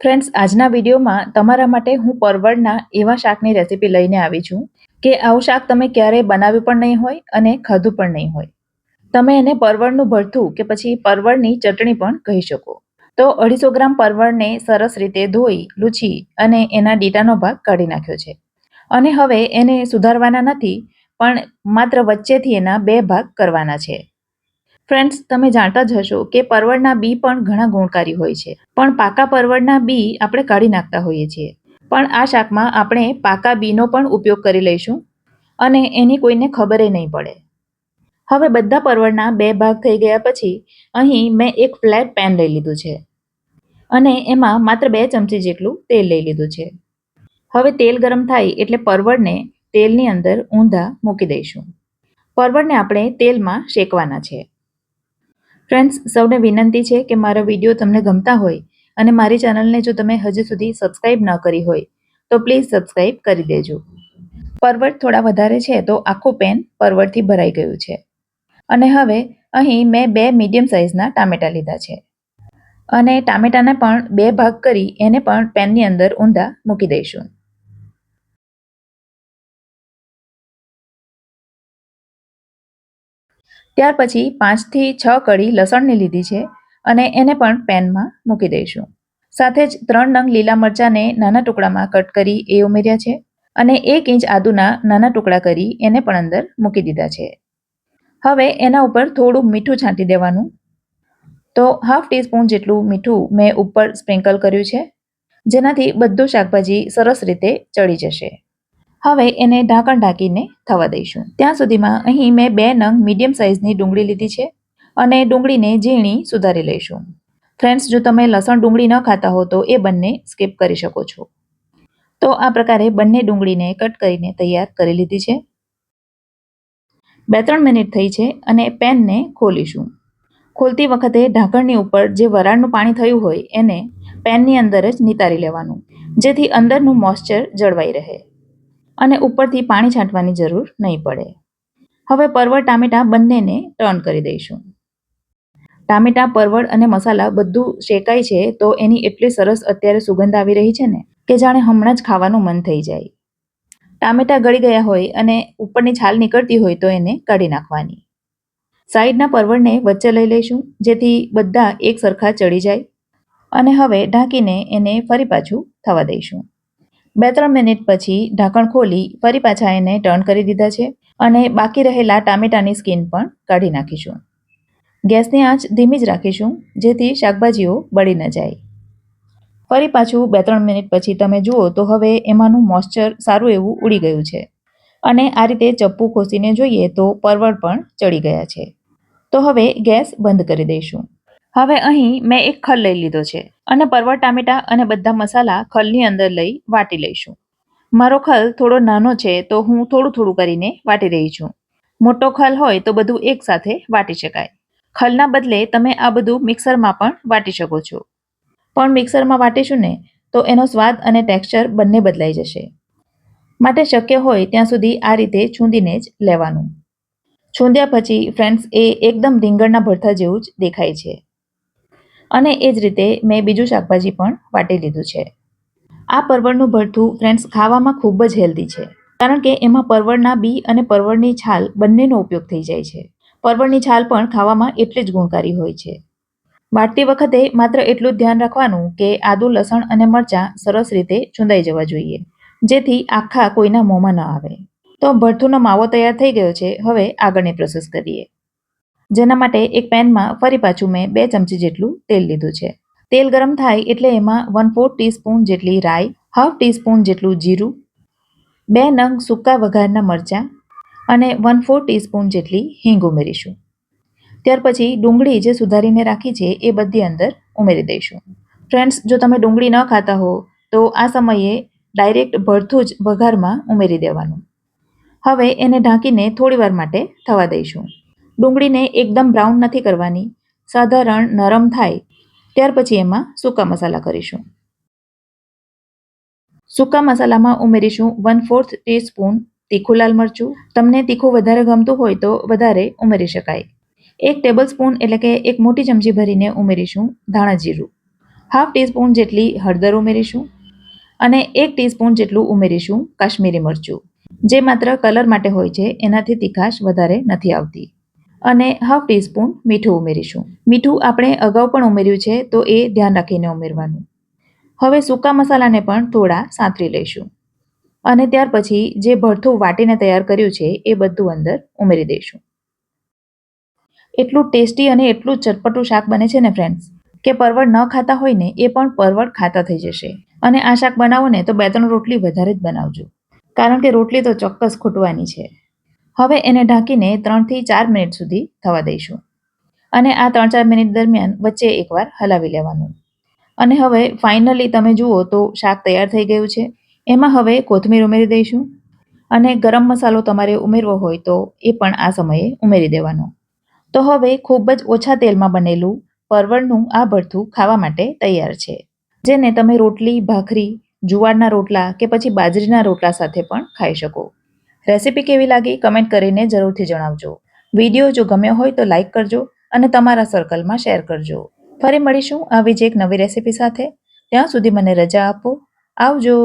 Friends, આજના વિડીયોમાં તમારા માટે હું પરવળના એવા શાકની રેસીપી લઈને આવી છું કે આવું શાક તમે ક્યારેય બનાવ્યું પણ નહીં હોય અને ખાધું પણ નહીં હોય. તમે એને પરવળનું ભરથું કે પછી પરવળની ચટણી પણ કહી શકો. તો 250 ગ્રામ પરવળને સરસ રીતે ધોઈ લૂછી અને એના ડીટાનો ભાગ કાઢી નાખ્યો છે. અને હવે એને સુધારવાના નથી, પણ માત્ર વચ્ચેથી એના 2 ભાગ કરવાના છે. ફ્રેન્ડ્સ, તમે જાણતા જ હશો કે પરવળના બી પણ ઘણા ગુણકારી હોય છે, પણ પાકા પરવળના બી આપણે કાઢી નાખતા હોઈએ છીએ. પણ આ શાકમાં આપણે પાકા બીનો પણ ઉપયોગ કરી લઈશું અને એની કોઈને ખબર નહીં પડે. હવે બધા પરવળના 2 ભાગ થઈ ગયા પછી અહીં મેં એક ફ્લેટ પેન લઈ લીધું છે અને એમાં માત્ર 2 ચમચી જેટલું તેલ લઈ લીધું છે. હવે તેલ ગરમ થાય એટલે પરવળને તેલની અંદર ઊંધા મૂકી દઈશું. પરવળને આપણે તેલમાં શેકવાના છે. ફ્રેન્ડ્સ, સૌને વિનંતી છે કે મારા વિડીયો તમને ગમતા હોય અને મારી ચેનલને જો તમે હજી સુધી સબસ્ક્રાઇબ ન કરી હોય તો પ્લીઝ સબસ્ક્રાઇબ કરી દેજો. પરવળ થોડા વધારે છે તો આખું પેન પરવળથી ભરાઈ ગયું છે. અને હવે અહીં મેં 2 મીડિયમ સાઇઝના ટામેટાં લીધા છે અને ટામેટાને પણ 2 ભાગ કરી એને પણ પેનની અંદર ઊંધા મૂકી દઈશું. ત્યાર પછી 5 થી 6 કળી લસણની લીધી છે અને એને પણ પેનમાં મૂકી દઈશું. સાથે જ 3 નંગ લીલા મરચાંને નાના ટુકડામાં કટ કરી એ ઉમેર્યા છે અને 1 ઇંચ આદુના નાના ટુકડા કરી એને પણ અંદર મૂકી દીધા છે. હવે એના ઉપર થોડું મીઠું છાંટી દેવાનું. તો 1/2 ટીસ્પૂન જેટલું મીઠું મેં ઉપર સ્પ્રિંકલ કર્યું છે, જેનાથી બધું શાકભાજી સરસ રીતે ચડી જશે. હવે એને ઢાંકણ ઢાંકીને થવા દઈશું. ત્યાં સુધીમાં અહીં મેં 2 નંગ મીડિયમ સાઇઝની ડુંગળી લીધી છે અને ડુંગળીને ઝીણી સુધારી લઈશું. ફ્રેન્ડ્સ, જો તમે લસણ ડુંગળી ન ખાતા હો તો એ બંને સ્કીપ કરી શકો છો. તો આ પ્રકારે બંને ડુંગળીને કટ કરીને તૈયાર કરી લીધી છે. 2-3 મિનિટ થઈ છે અને પેનને ખોલીશું. ખોલતી વખતે ઢાંકણની ઉપર જે વરાળનું પાણી થયું હોય એને પેનની અંદર જ નિતારી લેવાનું, જેથી અંદરનું મોઇસ્ચર જળવાઈ રહે અને ઉપરથી પાણી છાંટવાની જરૂર નહીં પડે. હવે પરવળ ટામેટાં બંનેને ટર્ન કરી દઈશું. ટામેટાં, પરવળ અને મસાલા બધું શેકાય છે તો એની એટલી સરસ અત્યારે સુગંધ આવી રહી છે ને કે જાણે હમણાં જ ખાવાનું મન થઈ જાય. ટામેટાં ગળી ગયા હોય અને ઉપરની છાલ નીકળતી હોય તો એને કાઢી નાખવાની. સાઈડના પરવળને વચ્ચે લઈ લઈશું, જેથી બધા એક સરખા ચડી જાય. અને હવે ઢાંકીને એને ફરી પાછું થવા દઈશું. 2-3 મિનિટ પછી ઢાંકણ ખોલી ફરી પાછા એને ટર્ન કરી દીધા છે અને બાકી રહેલા ટામેટાની સ્કીન પણ કાઢી નાખીશું. ગેસની આંચ ધીમી જ રાખીશું, જેથી શાકભાજીઓ બળી ન જાય. ફરી પાછું 2-3 મિનિટ પછી તમે જુઓ તો હવે એમાંનું મોઇસ્ચર સારું એવું ઉડી ગયું છે અને આ રીતે ચપ્પુ ખોસીને જોઈએ તો પરવળ પણ ચડી ગયા છે. તો હવે ગેસ બંધ કરી દઈશું. હવે અહીં મેં એક ખલ લઈ લીધો છે અને પરવળ, ટામેટાં અને બધા મસાલા ખલની અંદર લઈ વાટી લઈશું. મારો ખલ થોડો નાનો છે તો હું થોડું થોડું કરીને વાટી રહી છું. મોટો ખલ હોય તો બધું એકસાથે વાટી શકાય. ખલના બદલે તમે આ બધું મિક્સરમાં પણ વાટી શકો છો, પણ મિક્સરમાં વાટીશું ને તો એનો સ્વાદ અને ટેક્સચર બંને બદલાઈ જશે. માટે શક્ય હોય ત્યાં સુધી આ રીતે છૂંદીને જ લેવાનું. છૂંદ્યા પછી ફ્રેન્ડ્સ, એ એકદમ રીંગણના ભરથા જેવું જ દેખાય છે. અને એ જ રીતે મેં બીજું શાકભાજી પણ વાટી લીધું છે. આ પરવળનું ભરથું ફ્રેન્ડ્સ ખાવામાં ખૂબ જ હેલ્ધી છે, કારણ કે એમાં પરવળના બી અને પરવળની છાલ બંનેનો ઉપયોગ થઈ જાય છે. પરવળની છાલ પણ ખાવામાં એટલી જ ગુણકારી હોય છે. વાટતી વખતે માત્ર એટલું જ ધ્યાન રાખવાનું કે આદુ, લસણ અને મરચાં સરસ રીતે ચૂંદાઈ જવા જોઈએ, જેથી આખા કોઈના મોંમાં ન આવે. તો ભરથુંનો માવો તૈયાર થઈ ગયો છે. હવે આગળની પ્રોસેસ કરીએ, જેના માટે એક પેનમાં ફરી પાછું મેં 2 ચમચી જેટલું તેલ લીધું છે. તેલ ગરમ થાય એટલે એમાં 1/4 ટીસ્પૂન જેટલી રાઈ, 1/2 ટીસ્પૂન જેટલું જીરું, 2 નંગ સૂકા વઘારના મરચાં અને 1/4 ટીસ્પૂન જેટલી હિંગ ઉમેરીશું. ત્યાર પછી ડુંગળી જે સુધારીને રાખી છે એ બધી અંદર ઉમેરી દઈશું. ફ્રેન્ડ્સ, જો તમે ડુંગળી ન ખાતા હો તો આ સમયે ડાયરેક્ટ ભરથું જ વઘારમાં ઉમેરી દેવાનું. હવે એને ઢાંકીને થોડી વાર માટે થવા દઈશું. ડુંગળીને એકદમ બ્રાઉન નથી કરવાની, સાધારણ નરમ થાય ત્યાર પછી એમાં સૂકા મસાલા કરીશું. સૂકા મસાલામાં ઉમેરીશું 1/4 ટીસ્પૂન તીખું લાલ મરચું. તમને તીખું વધારે ગમતું હોય તો વધારે ઉમેરી શકાય. 1 ટેબલ સ્પૂન એટલે કે 1 મોટી ચમચી ભરીને ઉમેરીશું ધાણા જીરું. હાફ ટીસ્પૂન જેટલી હળદર ઉમેરીશું અને 1 ટીસ્પૂન જેટલું ઉમેરીશું કાશ્મીરી મરચું, જે માત્ર કલર માટે હોય છે, એનાથી તીખાશ વધારે નથી આવતી. અને હાફ ટીસ્પૂન મીઠું ઉમેરીશું. મીઠું આપણે અગાઉ પણ ઉમેર્યું છે, તો એ ધ્યાન રાખીને ઉમેરવાનું. હવે સૂકા મસાલાને પણ થોડા સાંતળી લઈશું અને ત્યાર પછી જે ભરથું વાટીને તૈયાર કર્યું છે એ બધું અંદર ઉમેરી દઈશું. એટલું ટેસ્ટી અને એટલું ચટપટું શાક બને છે ને ફ્રેન્ડ્સ, કે પરવળ ન ખાતા હોય ને એ પણ પરવળ ખાતા થઈ જશે. અને આ શાક બનાવો ને તો 2-3 રોટલી વધારે જ બનાવજો, કારણ કે રોટલી તો ચોક્કસ ખૂટવાની છે. હવે એને ઢાંકીને 3 થી 4 મિનિટ સુધી થવા દઈશું અને આ 3-4 મિનિટ દરમિયાન વચ્ચે એકવાર હલાવી લેવાનું. અને હવે ફાઇનલી તમે જુઓ તો શાક તૈયાર થઈ ગયું છે. એમાં હવે કોથમીર ઉમેરી દઈશું અને ગરમ મસાલો તમારે ઉમેરવો હોય તો એ પણ આ સમયે ઉમેરી દેવાનો. તો હવે ખૂબ જ ઓછા તેલમાં બનેલું પરવળનું આ ભરથું ખાવા માટે તૈયાર છે, જેને તમે રોટલી, ભાખરી, જુવારના રોટલા કે પછી બાજરીના રોટલા સાથે પણ ખાઈ શકો. રેસીપી કેવી લાગી કમેન્ટ કરીને જરૂરથી જણાવજો. વિડીયો જો ગમ્યો હોય તો લાઈક કરજો અને તમારા સર્કલમાં શેર કરજો. ફરી મળીશું આવી જ એક નવી રેસીપી સાથે. ત્યાં સુધી મને રજા આપો. આવજો.